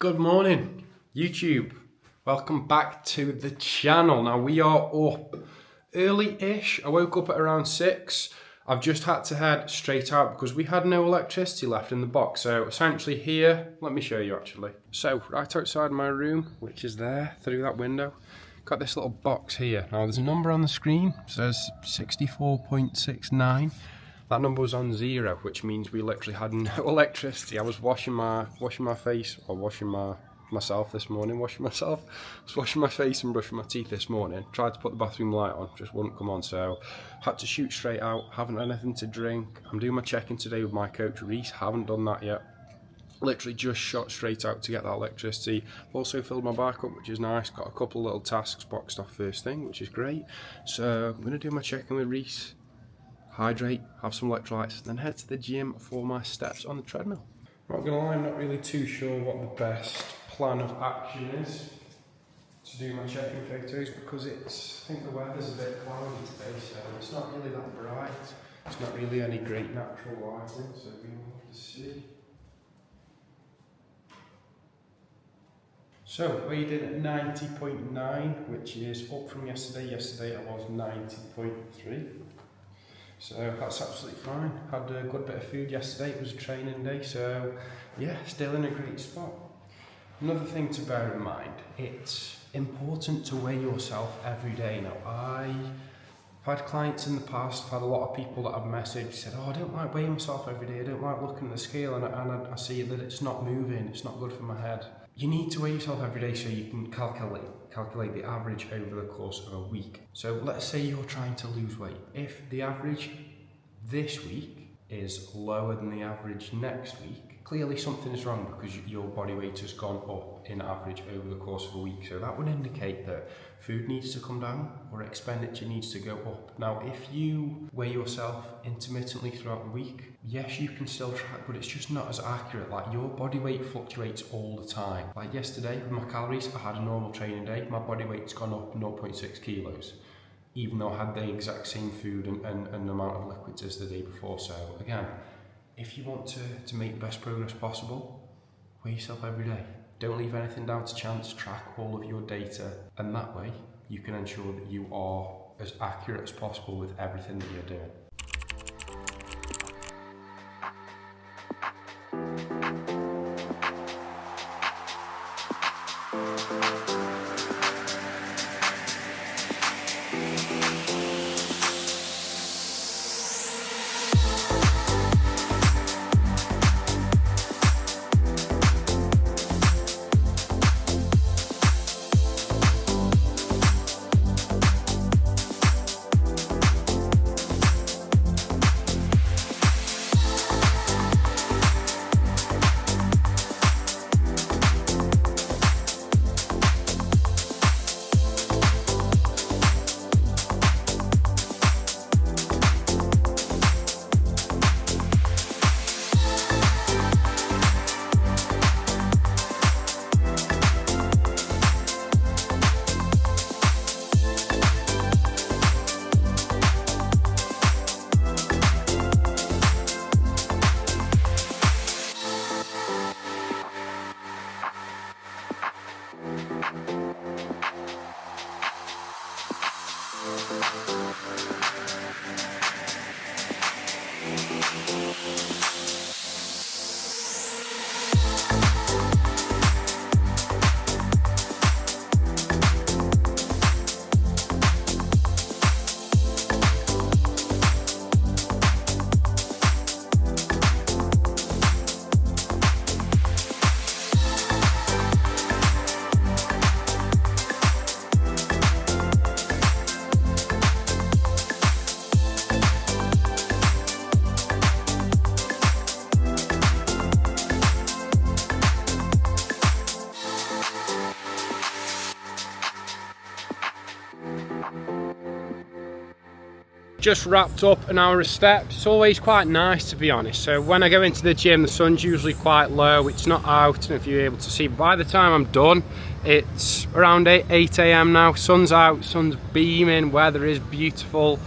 Good morning, YouTube. Welcome back to the channel. Now we are up early-ish. I woke up at around 6. I've just had to head straight out because we had no electricity left in the box. So essentially here, let me show you actually. So right outside my room, which is there through that window, got this little box here. Now there's a number on the screen, it says 64.69. That number was on 0, which means we literally had no electricity. I was washing my face, or myself this morning. I was washing my face and brushing my teeth this morning. Tried to put the bathroom light on, just wouldn't come on. So had to shoot straight out. Haven't had anything to drink. I'm doing my check-in today with my coach Reese. Haven't done that yet. Literally just shot straight out to get that electricity. Also filled my bike up, which is nice. Got a couple of little tasks boxed off first thing, which is great. So I'm gonna do my check-in with Reese. Hydrate, have some electrolytes, then head to the gym for my steps on the treadmill. I'm not gonna lie, I'm not really too sure what the best plan of action is to do my check-in photos because I think the weather's a bit cloudy today, so it's not really that bright. It's not really any great natural lighting, so we'll have to see. So weighed in at 90.9, which is up from yesterday. Yesterday I was 90.3. So that's absolutely fine. Had a good bit of food yesterday. It was a training day, so yeah, still in a great spot. Another thing to bear in mind, it's important to weigh yourself every day. Now, I've had clients in the past, I've had a lot of people that have messaged, said, oh, I don't like weighing myself every day, I don't like looking at the scale, and I see that it's not moving, it's not good for my head. You need to weigh yourself every day so you can calculate the average over the course of a week. So let's say you're trying to lose weight. If the average this week is lower than the average next week, clearly something is wrong because your body weight has gone up in average over the course of a week. So that would indicate that food needs to come down or expenditure needs to go up. Now, if you weigh yourself intermittently throughout the week, yes, you can still track, but it's just not as accurate. Like, your body weight fluctuates all the time. Like yesterday with my calories, I had a normal training day. My body weight's gone up 0.6 kilos, even though I had the exact same food and amount of liquids as the day before. So again, if you want to make the best progress possible, weigh yourself every day. Don't leave anything down to chance, track all of your data, and that way you can ensure that you are as accurate as possible with everything that you're doing. Just wrapped up an hour of steps. It's always quite nice, to be honest. So when I go into the gym, the sun's usually quite low, it's not out, and if you're able to see, by the time I'm done, it's around 8 AM now. Sun's out, sun's beaming, weather is beautiful.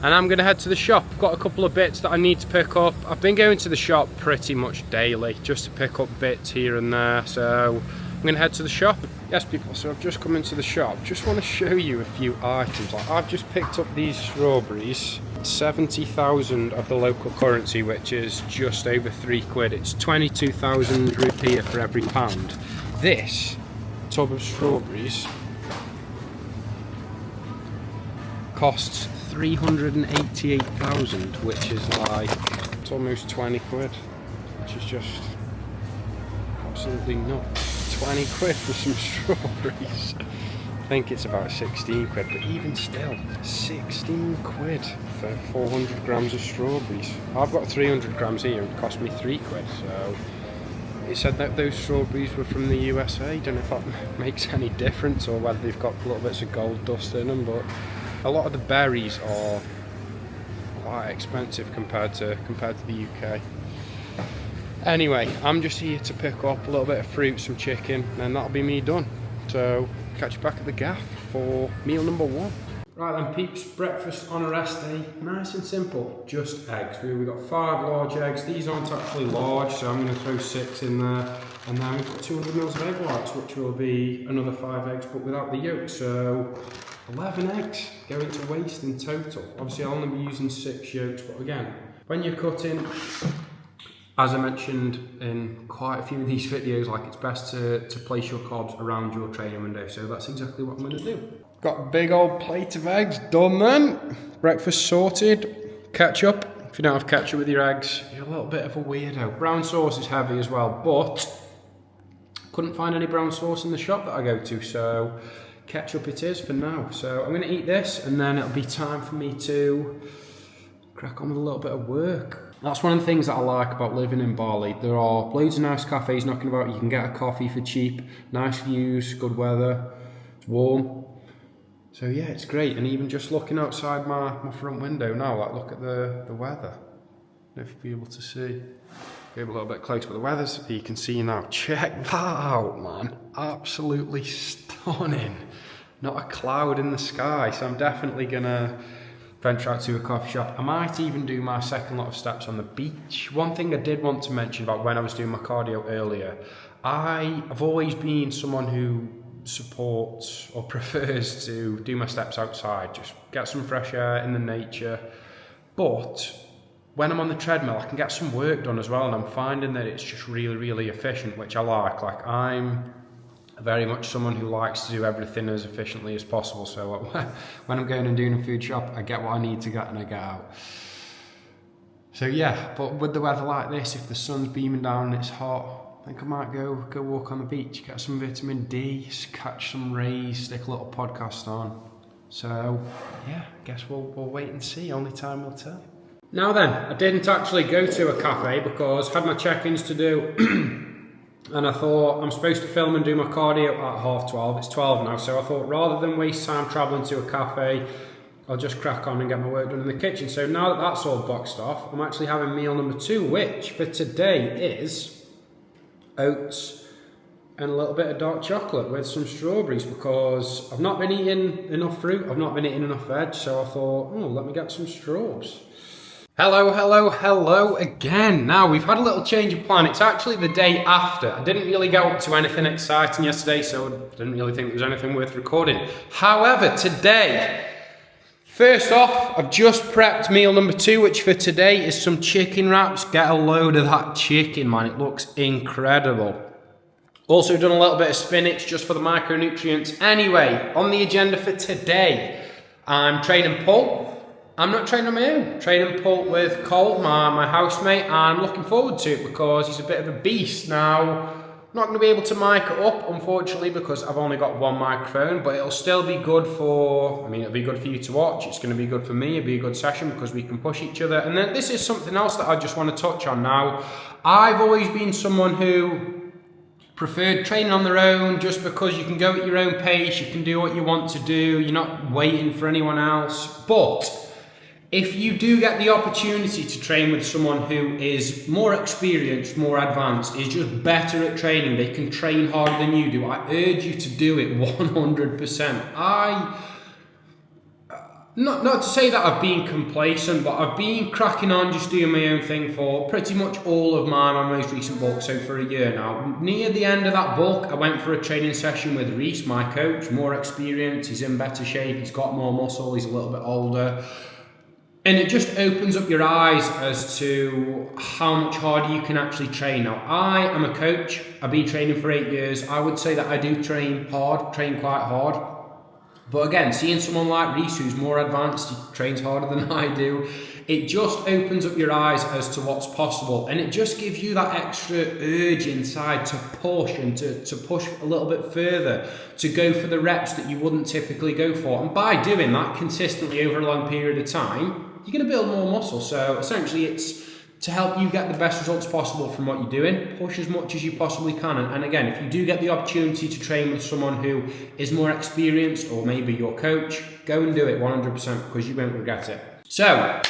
and I'm gonna head to the shop. I've got a couple of bits that I need to pick up. I've been going to the shop pretty much daily just to pick up bits here and there, so I'm gonna head to the shop. Yes people, so I've just come into the shop. Just want to show you a few items. Like, I've just picked up these strawberries, 70,000 of the local currency, which is just over £3. It's 22,000 rupiah for every pound. This tub of strawberries costs 388,000, which is like, it's almost £20, which is just absolutely nuts. 20 quid for some strawberries. I think it's about 16 quid, but even still, 16 quid for 400 grams of strawberries. I've got 300 grams here and it cost me 3 quid, so it said that those strawberries were from the USA. Don't know if that makes any difference or whether they've got little bits of gold dust in them, but a lot of the berries are quite expensive compared to the UK. Anyway, I'm just here to pick up a little bit of fruit, some chicken, and that'll be me done. So, catch you back at the gaff for meal number 1. Right then peeps, breakfast on a rest day, nice and simple, just eggs. We've got 5 large eggs. These aren't actually large, so I'm going to throw 6 in there. And then we've got 200 mils of egg whites, which will be another 5 eggs, but without the yolk. So 11 eggs going to waste in total. Obviously I'll only be using 6 yolks, but again, when you're cutting, as I mentioned in quite a few of these videos, like, it's best to place your carbs around your training window, so that's exactly what I'm going to do. Got a big old plate of eggs done then. Breakfast sorted. Ketchup. If you don't have ketchup with your eggs, you're a little bit of a weirdo. Brown sauce is heavy as well, but couldn't find any brown sauce in the shop that I go to, so ketchup it is for now. So I'm going to eat this and then it'll be time for me to crack on with a little bit of work. That's one of the things that I like about living in Bali. There are loads of nice cafes knocking about. You can get a coffee for cheap, nice views, good weather, it's warm. So yeah, it's great. And even just looking outside my front window now, like, look at the weather. I don't know if you'll be able to see. Go a little bit closer, but the weather's, you can see now. Check that out, man. Absolutely stunning. Not a cloud in the sky. So I'm definitely gonna venture out to a coffee shop. I might even do my second lot of steps on the beach. One thing I did want to mention about when I was doing my cardio earlier, I've always been someone who supports or prefers to do my steps outside, just get some fresh air in the nature. But when I'm on the treadmill, I can get some work done as well, and I'm finding that it's just really, really efficient, which I like. Like, I'm very much someone who likes to do everything as efficiently as possible, so when I'm going and doing a food shop, I get what I need to get and I get out. So yeah, but with the weather like this, if the sun's beaming down and it's hot, I think I might go walk on the beach, get some vitamin D, catch some rays, stick a little podcast on. So yeah, I guess we'll wait and see, only time will tell. Now then, I didn't actually go to a cafe because I had my check-ins to do. And I thought, I'm supposed to film and do my cardio at 12:30. It's 12 now, so I thought rather than waste time travelling to a cafe, I'll just crack on and get my work done in the kitchen. So now that that's all boxed off, I'm actually having meal number 2, which for today is oats and a little bit of dark chocolate with some strawberries, because I've not been eating enough fruit, I've not been eating enough veg, so I thought, oh, let me get some straws. Hello again. Now, we've had a little change of plan. It's actually the day after. I didn't really get up to anything exciting yesterday, so I didn't really think there was anything worth recording. However, today, first off, I've just prepped meal number 2, which for today is some chicken wraps. Get a load of that chicken, man. It looks incredible. Also done a little bit of spinach just for the micronutrients. Anyway, on the agenda for today, I'm training pull. I'm not training on my own, training pull with Kohl, my housemate, and I'm looking forward to it because he's a bit of a beast. Now, I'm not going to be able to mic it up, unfortunately, because I've only got one microphone, but it'll still be good it'll be good for you to watch, it's going to be good for me, it'll be a good session because we can push each other. And then this is something else that I just want to touch on now. I've always been someone who preferred training on their own just because you can go at your own pace, you can do what you want to do, you're not waiting for anyone else. But if you do get the opportunity to train with someone who is more experienced, more advanced, is just better at training, they can train harder than you do, I urge you to do it 100%. Not to say that I've been complacent, but I've been cracking on just doing my own thing for pretty much all of my most recent bulk, so for a year now. Near the end of that bulk, I went for a training session with Reese, my coach, more experience, he's in better shape, he's got more muscle, he's a little bit older. And it just opens up your eyes as to how much harder you can actually train. Now, I am a coach, I've been training for 8 years, I would say that I do train quite hard. But again, seeing someone like Reese who's more advanced, he trains harder than I do, it just opens up your eyes as to what's possible. And it just gives you that extra urge inside to push and to push a little bit further, to go for the reps that you wouldn't typically go for. And by doing that consistently over a long period of time, you're going to build more muscle. So essentially it's to help you get the best results possible from what you're doing. Push as much as you possibly can. And again, if you do get the opportunity to train with someone who is more experienced, or maybe your coach, go and do it 100% because you won't regret it. So,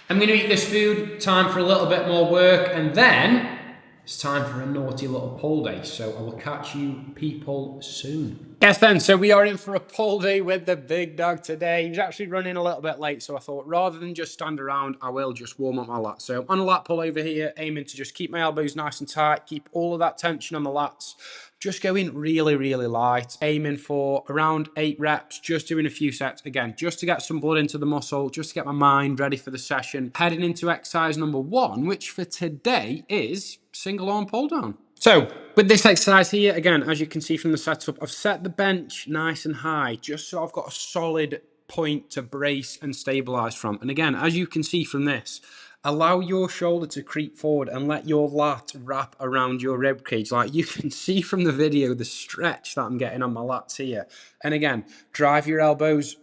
I'm going to eat this food, time for a little bit more work, and then it's time for a naughty little pull day. So I will catch you people soon. Yes then, so we are in for a pull day with the big dog today. He's actually running a little bit late, so I thought rather than just stand around, I will just warm up my lats. So on a lat pull over here, aiming to just keep my elbows nice and tight, keep all of that tension on the lats. Just going really, really light, aiming for around 8 reps, just doing a few sets. Again, just to get some blood into the muscle, just to get my mind ready for the session. Heading into exercise number 1, which for today is single arm pull down. So with this exercise here, again, as you can see from the setup, I've set the bench nice and high, just so I've got a solid point to brace and stabilize from. And again, as you can see from this, allow your shoulder to creep forward and let your lat wrap around your rib cage. Like you can see from the video, the stretch that I'm getting on my lats here. And again, drive your elbows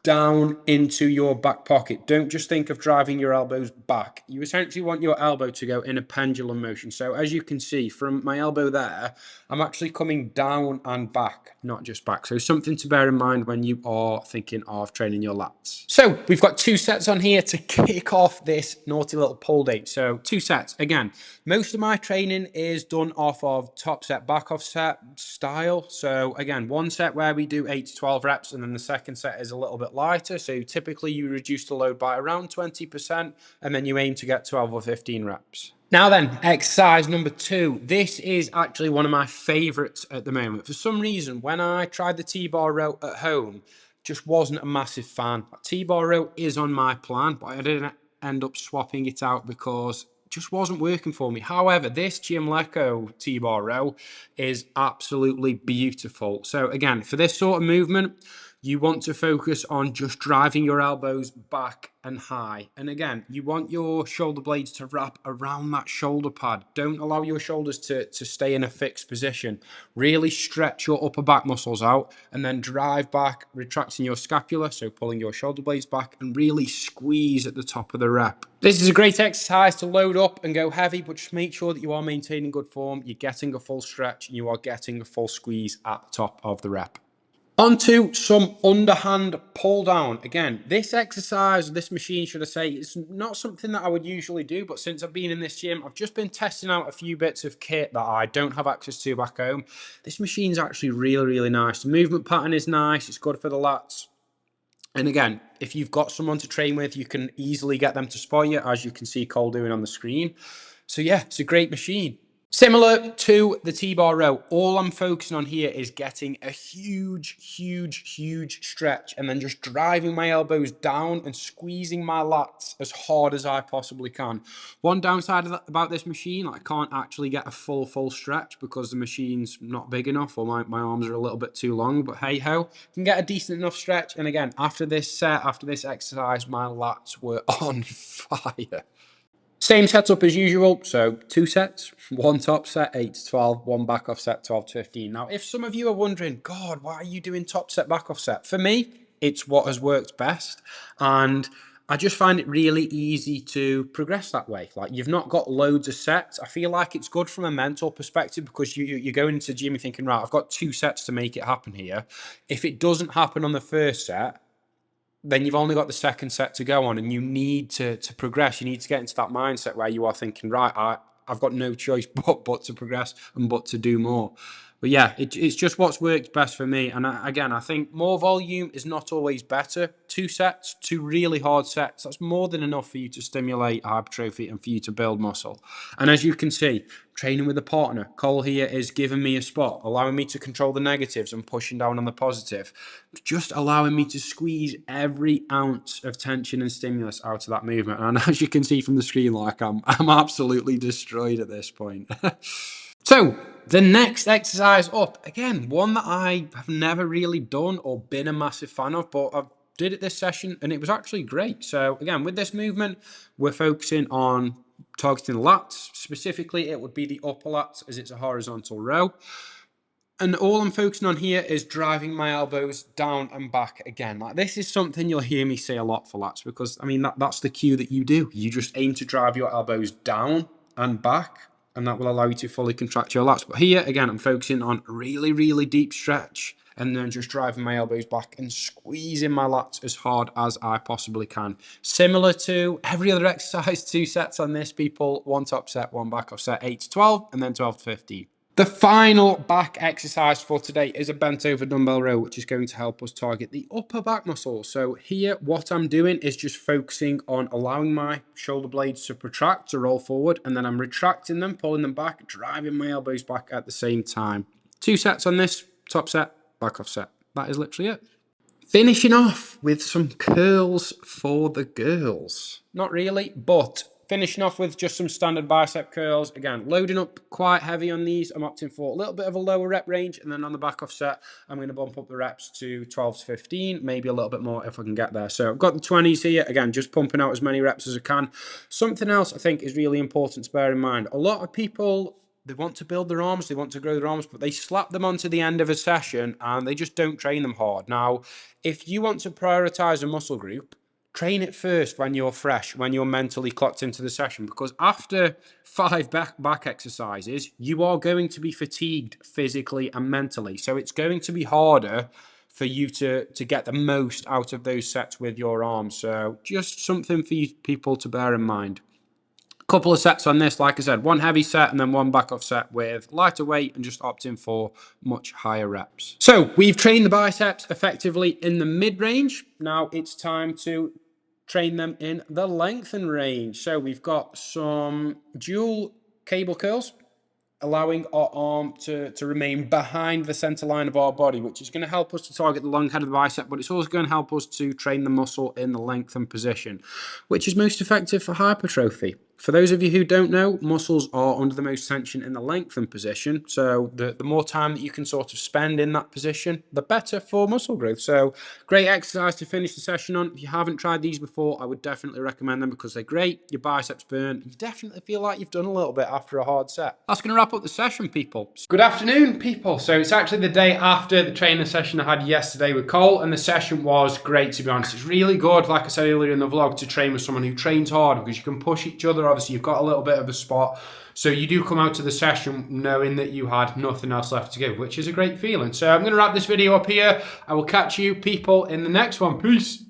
down into your back pocket. Don't just think of driving your elbows back. You essentially want your elbow to go in a pendulum motion. So as you can see from my elbow there, I'm actually coming down and back, not just back. So something to bear in mind when you are thinking of training your lats. So we've got 2 sets on here to kick off this naughty little pull day. So 2 sets. Again, most of my training is done off of top set, back off set style. So again, 1 set where we do 8 to 12 reps, and then the second set is a little bit lighter. So typically you reduce the load by around 20%, and then you aim to get 12 or 15 reps. Now then, exercise number 2. This is actually one of my favorites at the moment. For some reason, when I tried the T-bar row at home, just wasn't a massive fan. T-bar row is on my plan, but I didn't end up swapping it out because it just wasn't working for me. However, this Gymleco T-bar row is absolutely beautiful. So again, for this sort of movement, you want to focus on just driving your elbows back and high. And again, you want your shoulder blades to wrap around that shoulder pad. Don't allow your shoulders to stay in a fixed position. Really stretch your upper back muscles out and then drive back, retracting your scapula, so pulling your shoulder blades back, and really squeeze at the top of the rep. This is a great exercise to load up and go heavy, but just make sure that you are maintaining good form, you're getting a full stretch, and you are getting a full squeeze at the top of the rep. Onto some underhand pull down. Again, this exercise, this machine, should I say, is not something that I would usually do, but since I've been in this gym, I've just been testing out a few bits of kit that I don't have access to back home. This machine's actually really, really nice. The movement pattern is nice. It's good for the lats. And again, if you've got someone to train with, you can easily get them to spot you, as you can see Kohl doing on the screen. So yeah, it's a great machine. Similar to the T-bar row, all I'm focusing on here is getting a huge stretch and then just driving my elbows down and squeezing my lats as hard as I possibly can. One downside about this machine, I can't actually get a full stretch because the machine's not big enough, or my arms are a little bit too long, but hey ho, can get a decent enough stretch. And again, after this set, after this exercise, my lats were on fire. Same setup as usual, so 2 sets, 1 top set, 8 to 12, 1 back off set, 12 to 15. Now, if some of you are wondering, God, why are you doing top set, back off set? For me, it's what has worked best, and I just find it really easy to progress that way. Like, you've not got loads of sets. I feel like it's good from a mental perspective because you're going into the gym and thinking, right, I've got 2 sets to make it happen here. If it doesn't happen on the first set, then you've only got the second set to go on, and you need to progress. You need to get into that mindset where you are thinking, right, I've got no choice but to progress and but to do more. But yeah, it's just what's worked best for me. And again, I think more volume is not always better. 2 sets, 2 really hard sets, that's more than enough for you to stimulate hypertrophy and for you to build muscle. And as you can see, training with a partner, Kohl here is giving me a spot, allowing me to control the negatives and pushing down on the positive, just allowing me to squeeze every ounce of tension and stimulus out of that movement. And as you can see from the screen, like I'm absolutely destroyed at this point. So the next exercise up, again, one that I have never really done or been a massive fan of, but I did it this session and it was actually great. So again, with this movement, we're focusing on targeting the lats. Specifically, it would be the upper lats as it's a horizontal row. And all I'm focusing on here is driving my elbows down and back again. Like, this is something you'll hear me say a lot for lats, because I mean, that's the cue that you do. You just aim to drive your elbows down and back, and that will allow you to fully contract your lats. But here, again, I'm focusing on really, really deep stretch and then just driving my elbows back and squeezing my lats as hard as I possibly can. Similar to every other exercise, 2 sets on this, people. 1 top set, 1 back off set, 8 to 12, and then 12 to 15. The final back exercise for today is a bent over dumbbell row, which is going to help us target the upper back muscle. So here, what I'm doing is just focusing on allowing my shoulder blades to protract, to roll forward, and then I'm retracting them, pulling them back, driving my elbows back at the same time. 2 sets on this, top set, back off set. That is literally it. Finishing off with some curls for the girls. Not really, but finishing off with just some standard bicep curls. Again, loading up quite heavy on these. I'm opting for a little bit of a lower rep range, and then on the back off set, I'm going to bump up the reps to 12 to 15, maybe a little bit more if I can get there. So I've got the 20s here. Again, just pumping out as many reps as I can. Something else I think is really important to bear in mind. A lot of people, they want to build their arms, they want to grow their arms, but they slap them onto the end of a session and they just don't train them hard. Now, if you want to prioritize a muscle group, train it first when you're fresh, when you're mentally clocked into the session, because after 5 back exercises, you are going to be fatigued physically and mentally. So it's going to be harder for you to get the most out of those sets with your arms. So just something for you people to bear in mind. Couple of sets on this, like I said, 1 heavy set and then 1 back off set with lighter weight and just opting for much higher reps. So we've trained the biceps effectively in the mid-range. Now it's time to train them in the lengthen range. So we've got some dual cable curls, allowing our arm to remain behind the center line of our body, which is going to help us to target the long head of the bicep, but it's also going to help us to train the muscle in the lengthened position, which is most effective for hypertrophy. For those of you who don't know, muscles are under the most tension in the lengthened position. So the more time that you can sort of spend in that position, the better for muscle growth. So great exercise to finish the session on. If you haven't tried these before, I would definitely recommend them because they're great. Your biceps burn. You definitely feel like you've done a little bit after a hard set. That's going to wrap up the session, people. Good afternoon, people. So it's actually the day after the training session I had yesterday with Kohl, and the session was great, to be honest. It's really good, like I said earlier in the vlog, to train with someone who trains hard, because you can push each other. Obviously, you've got a little bit of a spot, so you do come out to the session knowing that you had nothing else left to give, which is a great feeling. So I'm going to wrap this video up here. I will catch you people in the next one. Peace.